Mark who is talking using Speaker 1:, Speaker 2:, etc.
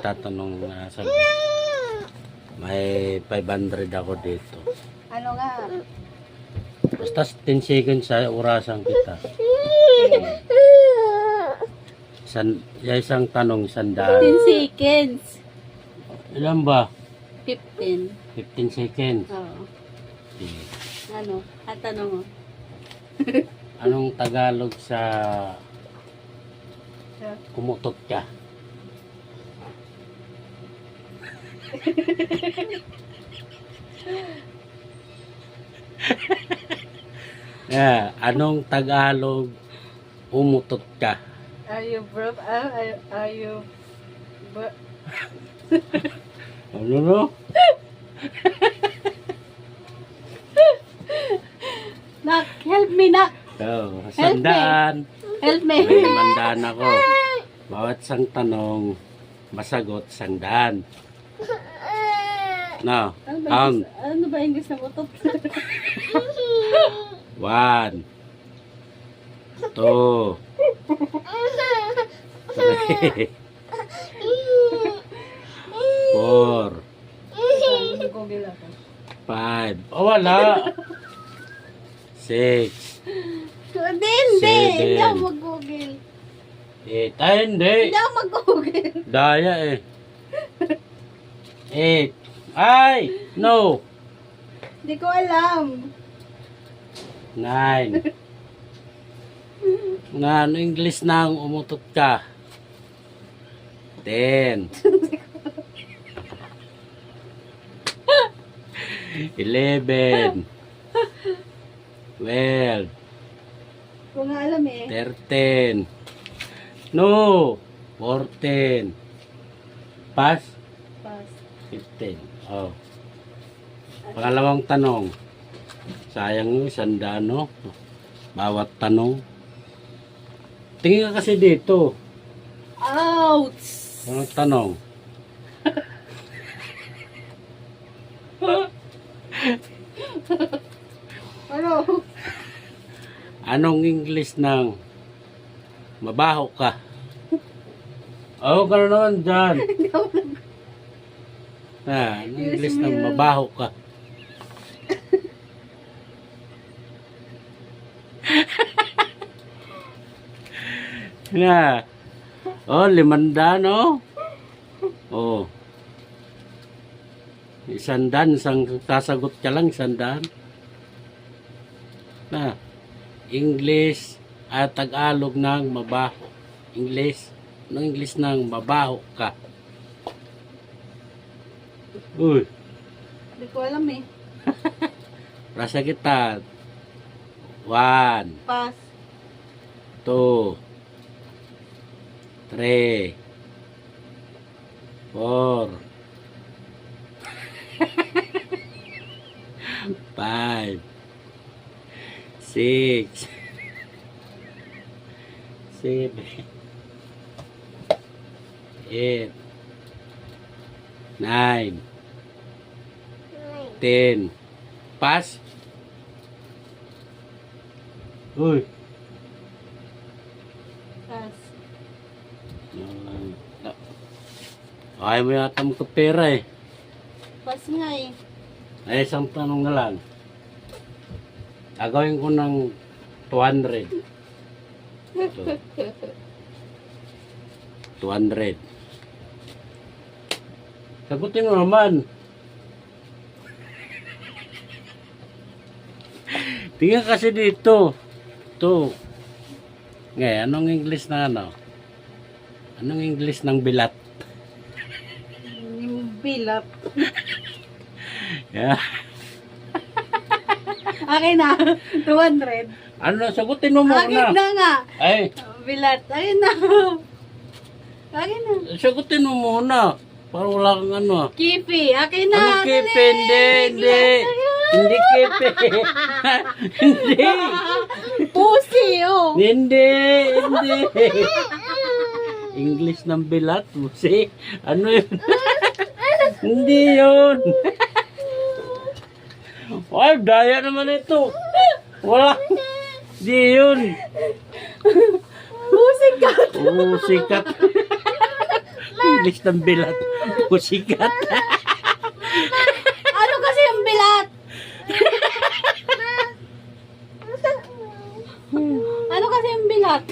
Speaker 1: Tatanong na sa may 500 ako dito.
Speaker 2: Ano nga?
Speaker 1: Basta 10 seconds sa orasan kita. Isang tanong, 100.
Speaker 2: 15 seconds.
Speaker 1: Ilan ba?
Speaker 2: 15.
Speaker 1: 15 seconds.
Speaker 2: Oo.
Speaker 1: Okay.
Speaker 2: Ano? At tanong mo.
Speaker 1: Anong Tagalog sa kumutot ka? Anong Tagalog umutot ka?
Speaker 2: Are you broke? Are you...
Speaker 1: Ano no?
Speaker 2: Nak, help me, Nak.
Speaker 1: Oh, 100.
Speaker 2: Help me.
Speaker 1: May 500 ako. Bawat sang tanong, masagot 100. No.
Speaker 2: Ano ba English na mutot?
Speaker 1: 1 2 3 4
Speaker 2: Google ako.
Speaker 1: 5. Oh, wala. 6
Speaker 2: Hindi, hindi. Hindi ako
Speaker 1: 7
Speaker 2: mag-google.
Speaker 1: 8. Ay, hindi.
Speaker 2: Hindi ako mag-google.
Speaker 1: Daya eh. 8. Ay, no.
Speaker 2: Hindi ko alam.
Speaker 1: 9. Ano English nang umutot ka? 10. 11. 12.
Speaker 2: Kung nga alam eh.
Speaker 1: 13. No. 14. Pass?
Speaker 2: Pass.
Speaker 1: 15. Oh. Pangalawang tanong. Sayang yung 100, no? Bawat tanong. Tingin ka kasi dito.
Speaker 2: Ouch!
Speaker 1: Anong tanong?
Speaker 2: Ano?
Speaker 1: Anong English ng mabaho ka? Oh, gano'n naman dyan. Anong English ng mabaho ka? Na. Oh, 500, no? Oh. 100, isang sasagot ka lang, 100. Na. English at Tagalog ng mabaho. English. Anong English ng mabaho ka? Uy.
Speaker 2: Hindi ko alam eh.
Speaker 1: Rasa kita. 1,
Speaker 2: Pass.
Speaker 1: 2, 3, 4, 5, 6, 7, 8, 9, 10. Pass? Uy.
Speaker 2: Pass.
Speaker 1: Ayaw mo yata mo pera eh.
Speaker 2: Pass nga eh.
Speaker 1: Ay, isang tanong na lang. Gagawin ko ng 200. Ito. 200. Sagutin mo naman. Tingnan kasi dito. Ito. Ngayon, anong English na ano? Anong English ng bilat?
Speaker 2: Yung bilap.
Speaker 1: Yeah.
Speaker 2: Akin na. 200.
Speaker 1: Ano, sagutin mo
Speaker 2: Akin
Speaker 1: muna.
Speaker 2: na nga.
Speaker 1: Ay,
Speaker 2: Bilat. Akin na. Akin na.
Speaker 1: sagutin mo muna. Para wala kang ano.
Speaker 2: Kipi. Akin na.
Speaker 1: Ano kipi? Hindi, hindi. Hindi kipi. Hindi.
Speaker 2: Pusi oh.
Speaker 1: Hindi, hindi. English ng bilat, musi. Ano yun? Hindi yun. Ay, daya naman ito. Wala. Hindi yun.
Speaker 2: Pusi ka.
Speaker 1: Sikat. English ng bilat? Pusikat.
Speaker 2: Ano kasi yung bilat? Ano kasi yung bilat?